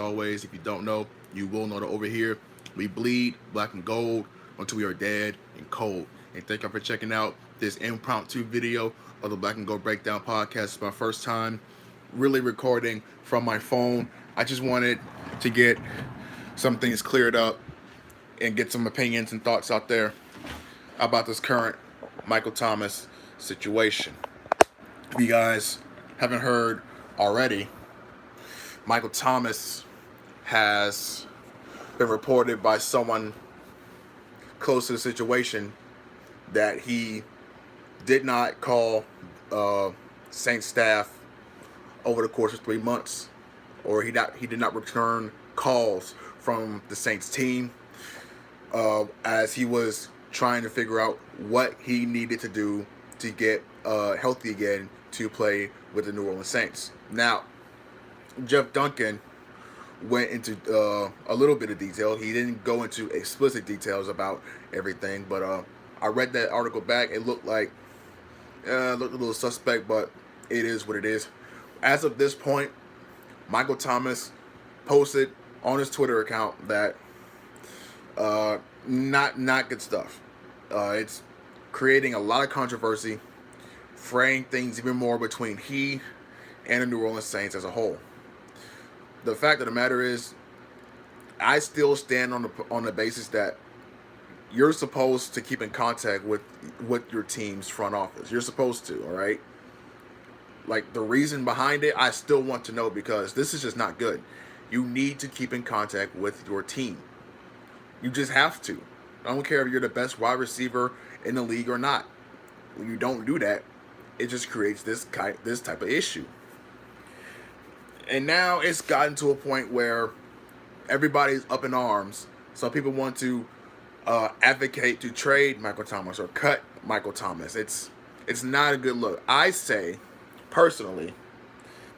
always, if you don't know, you will know that over here we bleed black and gold until we are dead and cold. And thank you for checking out this impromptu video of the Black and Gold Breakdown podcast. It's my first time really recording from my phone. I just wanted to get some things cleared up and get some opinions and thoughts out there about this current Michael Thomas situation. If you guys haven't heard already, Michael Thomas has been reported by someone close to the situation that he did not call Saints staff over the course of 3 months, or he did not return calls from the Saints team as he was trying to figure out what he needed to do to get healthy again to play with the New Orleans Saints. Now, Jeff Duncan went into a little bit of detail. He didn't go into explicit details about everything, but I read that article back. It looked like looked a little suspect, but it is what it is. As of this point, Michael Thomas posted on his Twitter account that not good stuff. It's creating a lot of controversy, fraying things even more between he and the New Orleans Saints as a whole. The fact of the matter is, I still stand on the basis that you're supposed to keep in contact with your team's front office. You're supposed to, all right? Like, the reason behind it, I still want to know, because this is just not good. You need to keep in contact with your team. You just have to. I don't care if you're the best wide receiver in the league or not. When you don't do that, it just creates this type of issue. And now it's gotten to a point where everybody's up in arms. Some people want to advocate to trade Michael Thomas or cut Michael Thomas. It's not a good look. I say, personally,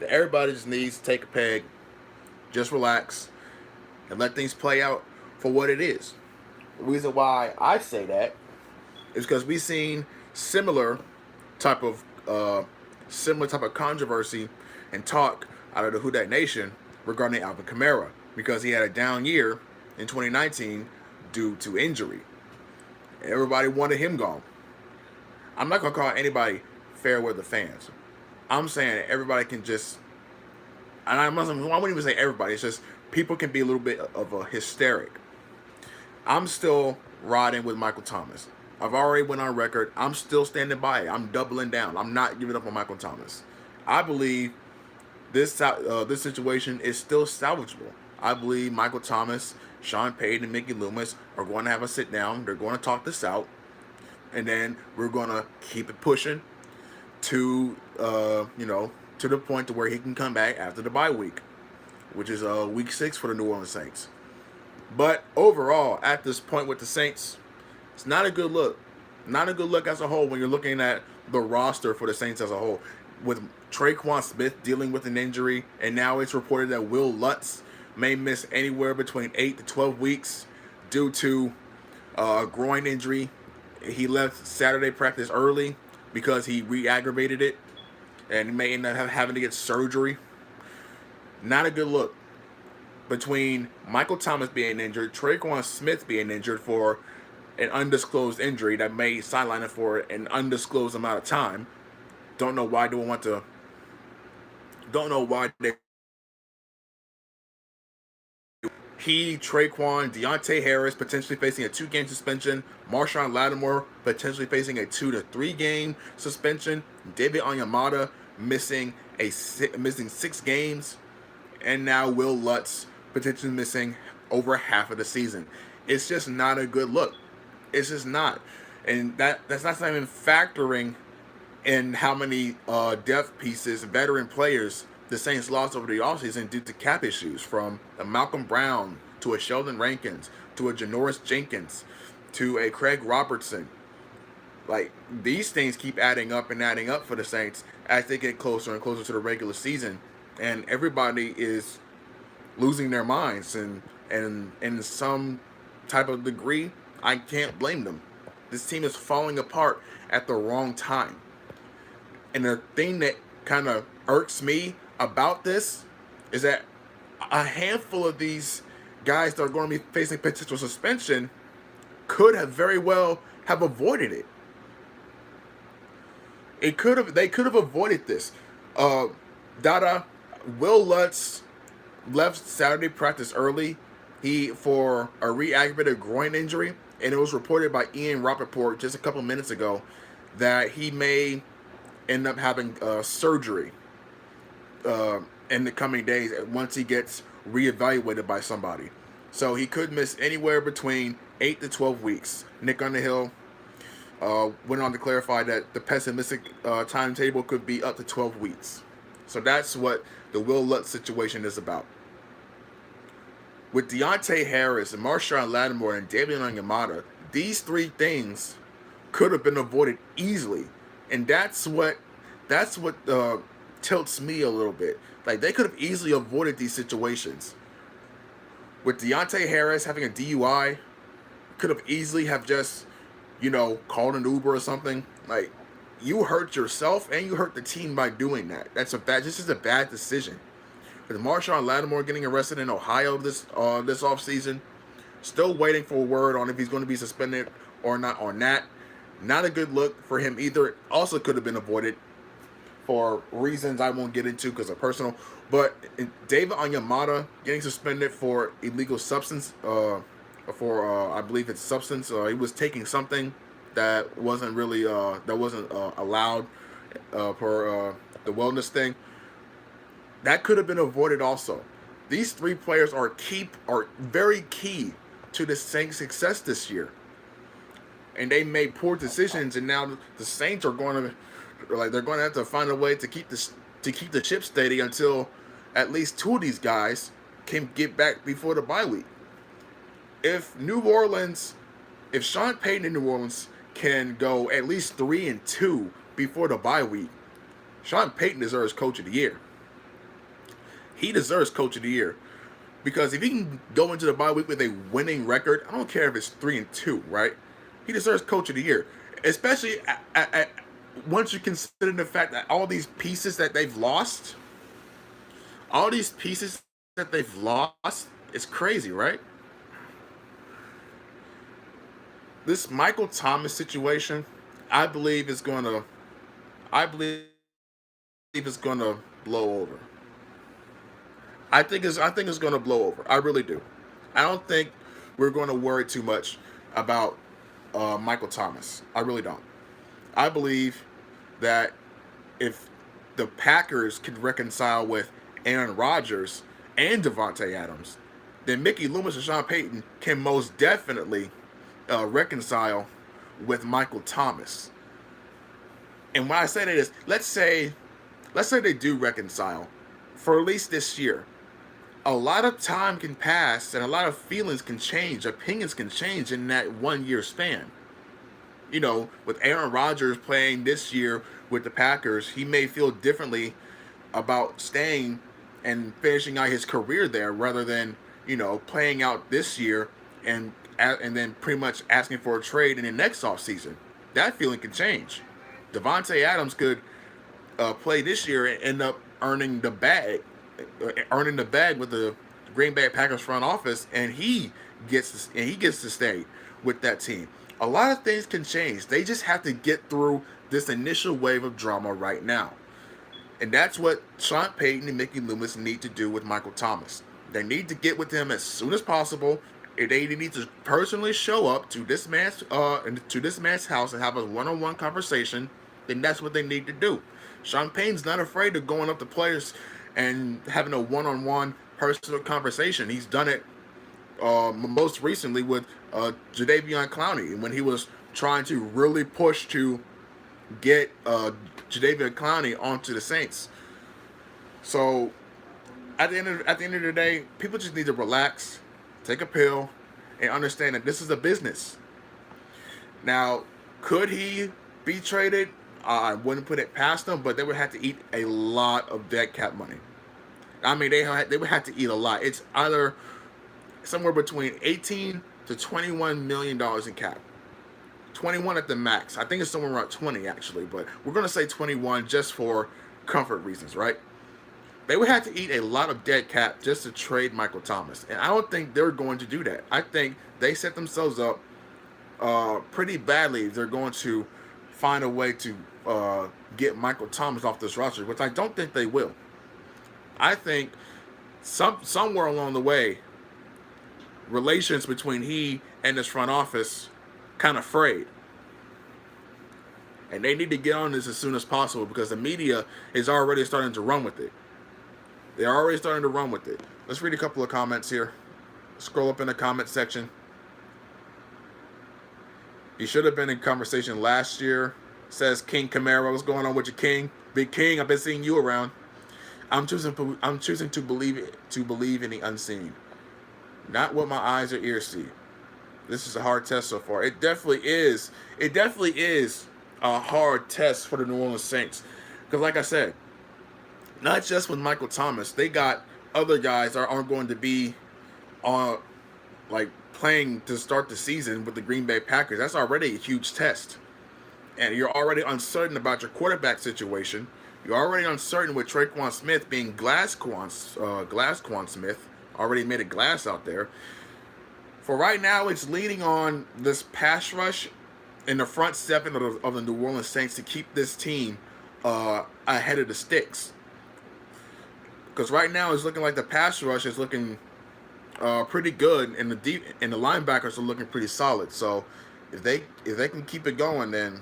that everybody just needs to take a peg, just relax, and let things play out for what it is. The reason why I say that is because we've seen similar type of controversy and talk out of the Who Dat Nation regarding Alvin Kamara, because he had a down year in 2019 due to injury. Everybody wanted him gone. I'm not going to call anybody fair weather fans. I'm saying everybody can just, and I wouldn't even say everybody, it's just people can be a little bit of a hysteric. I'm still riding with Michael Thomas. I've already went on record. I'm still standing by it. I'm doubling down. I'm not giving up on Michael Thomas. I believe this situation is still salvageable. I believe Michael Thomas, Sean Payton, and Mickey Loomis are going to have a sit down. They're going to talk this out, and then we're going to keep it pushing to to the point to where he can come back after the bye week, which is week 6 for the New Orleans Saints. But overall, at this point with the Saints, it's not a good look. Not a good look as a whole when you're looking at the roster for the Saints as a whole. With Tre'Quan Smith dealing with an injury, and now it's reported that Will Lutz may miss anywhere between 8 to 12 weeks due to a groin injury. He left Saturday practice early because he re-aggravated it, and he may end up having to get surgery. Not a good look. Between Michael Thomas being injured, Tre'Quan Smith being injured for an undisclosed injury that may sideline it for an undisclosed amount of time. Don't know why they. Tre'Quan, Deontay Harris potentially facing a 2-game suspension. Marshawn Lattimore potentially facing a 2 to 3 game suspension. David Onyemata missing 6 games, and now Will Lutz potentially missing over half of the season. It's just not a good look. It's just not, and that's not even factoring in how many depth pieces, veteran players the Saints lost over the offseason due to cap issues, from a Malcolm Brown to a Sheldon Rankins to a Janoris Jenkins to a Craig Robertson. Like, these things keep adding up for the Saints as they get closer and closer to the regular season, and everybody is losing their minds, and in some type of degree, I can't blame them. This team is falling apart at the wrong time. And the thing that kind of irks me about this is that a handful of these guys that are going to be facing potential suspension could have very well have avoided it. They could have avoided this. Uh, Dada, Will Lutz left Saturday practice early. He for a re-aggravated groin injury, and it was reported by Ian Rappaport just a couple minutes ago that he may end up having surgery in the coming days once he gets reevaluated by somebody. So he could miss anywhere between 8 to 12 weeks. Nick Underhill went on to clarify that the pessimistic timetable could be up to 12 weeks. So that's what the Will Lutz situation is about. With Deontay Harris and Marshawn Lattimore and David Onyemata, these three things could have been avoided easily, and that's what tilts me a little bit. Like, they could have easily avoided these situations. With Deontay Harris having a DUI, could have easily have just, called an Uber or something. Like, you hurt yourself and you hurt the team by doing that. This is a bad decision. With Marshawn Lattimore getting arrested in Ohio this offseason, still waiting for word on if he's going to be suspended or not on that. Not a good look for him either. It also could have been avoided for reasons I won't get into because they're personal. But David Onyemata getting suspended for illegal substance, I believe it's substance. He was taking something that wasn't really allowed for the wellness thing. That could have been avoided also. These three players are very key to the Saints' success this year. And they made poor decisions, and now the Saints are going to have to find a way to keep the chip steady until at least two of these guys can get back before the bye week. If Sean Payton in New Orleans can go at least 3-2 before the bye week, Sean Payton deserves Coach of the Year. He deserves Coach of the Year. Because if he can go into the bye week with a winning record, I don't care if it's 3-2, right? He deserves Coach of the Year. Especially once you consider the fact that all these pieces that they've lost, it's crazy, right? This Michael Thomas situation, I believe it's going to blow over. I think it's going to blow over. I really do. I don't think we're going to worry too much about Michael Thomas. I really don't. I believe that if the Packers could reconcile with Aaron Rodgers and Davante Adams, then Mickey Loomis and Sean Payton can most definitely reconcile with Michael Thomas. And when I say that is, let's say they do reconcile for at least this year. A lot of time can pass and a lot of feelings can change, opinions can change in that 1 year span. With Aaron Rodgers playing this year with the Packers, he may feel differently about staying and finishing out his career there rather than, playing out this year and then pretty much asking for a trade in the next offseason. That feeling can change. Davante Adams could play this year and end up earning the bag with the Green Bay Packers front office, and he gets to stay with that team. A lot of things can change. They just have to get through this initial wave of drama right now. And that's what Sean Payton and Mickey Loomis need to do with Michael Thomas. They need to get with him as soon as possible. If they need to personally show up to this man's house and have a one-on-one conversation, then that's what they need to do. Sean Payton's not afraid of going up to players and having a one-on-one personal conversation. He's done it most recently with Jadeveon Clowney when he was trying to really push to get Jadeveon Clowney onto the Saints. So at the end of the day, people just need to relax, take a pill, and understand that this is a business. Now, could he be traded? I wouldn't put it past them, but they would have to eat a lot of dead cap money. I mean, they would have to eat a lot. It's either somewhere between $18 to $21 million in cap. 21 at the max. I think it's somewhere around 20 actually, but we're going to say 21 just for comfort reasons, right? They would have to eat a lot of dead cap just to trade Michael Thomas, and I don't think they're going to do that. I think they set themselves up pretty badly if they're going to find a way to get Michael Thomas off this roster, which I don't think they will. I think somewhere along the way, relations between he and his front office kind of frayed. And they need to get on this as soon as possible because the media is already starting to run with it. They're already starting to run with it. Let's read a couple of comments here. Scroll up in the comment section. He should have been in conversation last year. Says King Camaro, what's going on with your king? Big King, I've been seeing you around. I'm choosing to believe in the unseen, not what my eyes or ears see. This is a hard test so far. It definitely is. It definitely is a hard test for the New Orleans Saints. Because like I said, not just with Michael Thomas, they got other guys that aren't going to be on playing to start the season with the Green Bay Packers. That's already a huge test. And you're already uncertain about your quarterback situation. You're already uncertain with Tre'Quan Smith being Glassquan Smith. Already made a glass out there. For right now, it's leaning on this pass rush in the front seven of the New Orleans Saints to keep this team ahead of the sticks. Because right now, it's looking like the pass rush is looking pretty good, and the linebackers are looking pretty solid. So if they can keep it going, then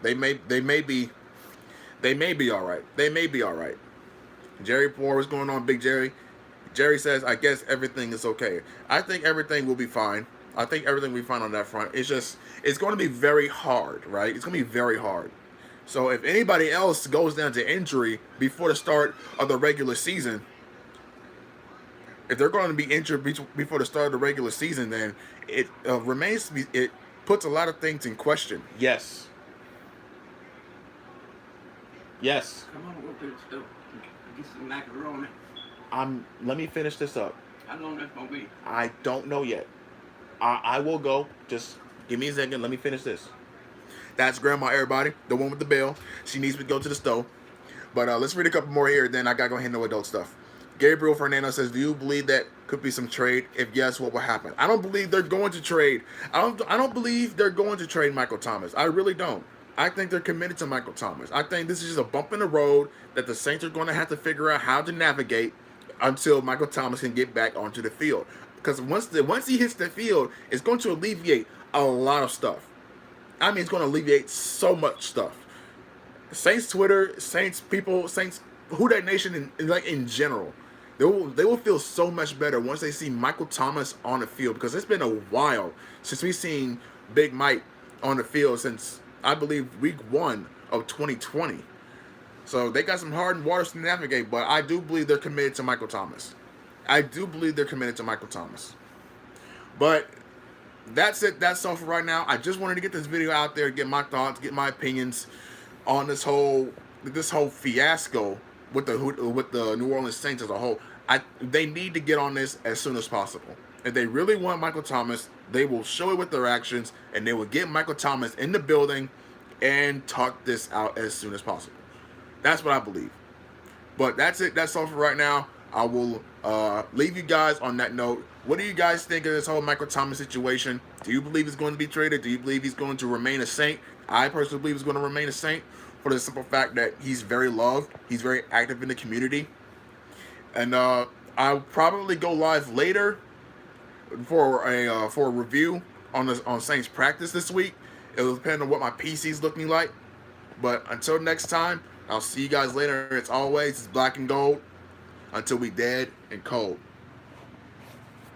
they may be all right. They may be all right. Jerry Poor, what's going on, Big Jerry? Jerry says, I guess everything is okay. I think everything will be fine. I think everything will be fine on that front. It's going to be very hard, right? It's going to be very hard. So if anybody else goes down to injury before the start of the regular season, if they're going to be injured before the start of the regular season, then it remains to be, it puts a lot of things in question. Yes. Yes. Come on, go to the store. Get some macaroni. Let me finish this up. How long that's gonna be? I don't know yet. I will go. Just give me a second. Let me finish this. That's Grandma, everybody. The one with the bell. She needs me to go to the stove. But let's read a couple more here. Then I gotta go handle adult stuff. Gabriel Fernando says, do you believe that could be some trade? If yes, what will happen? I don't believe they're going to trade. I don't believe they're going to trade Michael Thomas. I really don't. I think they're committed to Michael Thomas. I think this is just a bump in the road that the Saints are going to have to figure out how to navigate until Michael Thomas can get back onto the field. Because once he hits the field, it's going to alleviate a lot of stuff. I mean, it's going to alleviate so much stuff. Saints Twitter, Saints people, Saints Who Dat Nation, in general, they will feel so much better once they see Michael Thomas on the field, because it's been a while since we've seen Big Mike on the field since, I believe, week 1 of 2020. So they got some hard waters to navigate, but I do believe they're committed to Michael Thomas. I do believe they're committed to Michael Thomas. But that's it. That's all for right now. I just wanted to get this video out there, get my thoughts, get my opinions on this whole fiasco with the New Orleans Saints as a whole. They need to get on this as soon as possible. If they really want Michael Thomas, they will show it with their actions, and they will get Michael Thomas in the building and talk this out as soon as possible. That's what I believe. But that's it. That's all for right now. I will leave you guys on that note. What do you guys think of this whole Michael Thomas situation? Do you believe he's going to be traded? Do you believe he's going to remain a Saint? I personally believe he's going to remain a Saint for the simple fact that he's very loved. He's very active in the community. And I'll probably go live later for a review on Saints practice this week. It will depend on what my PC is looking like. But until next time, I'll see you guys later. As always, it's Black and Gold. Until we dead and cold.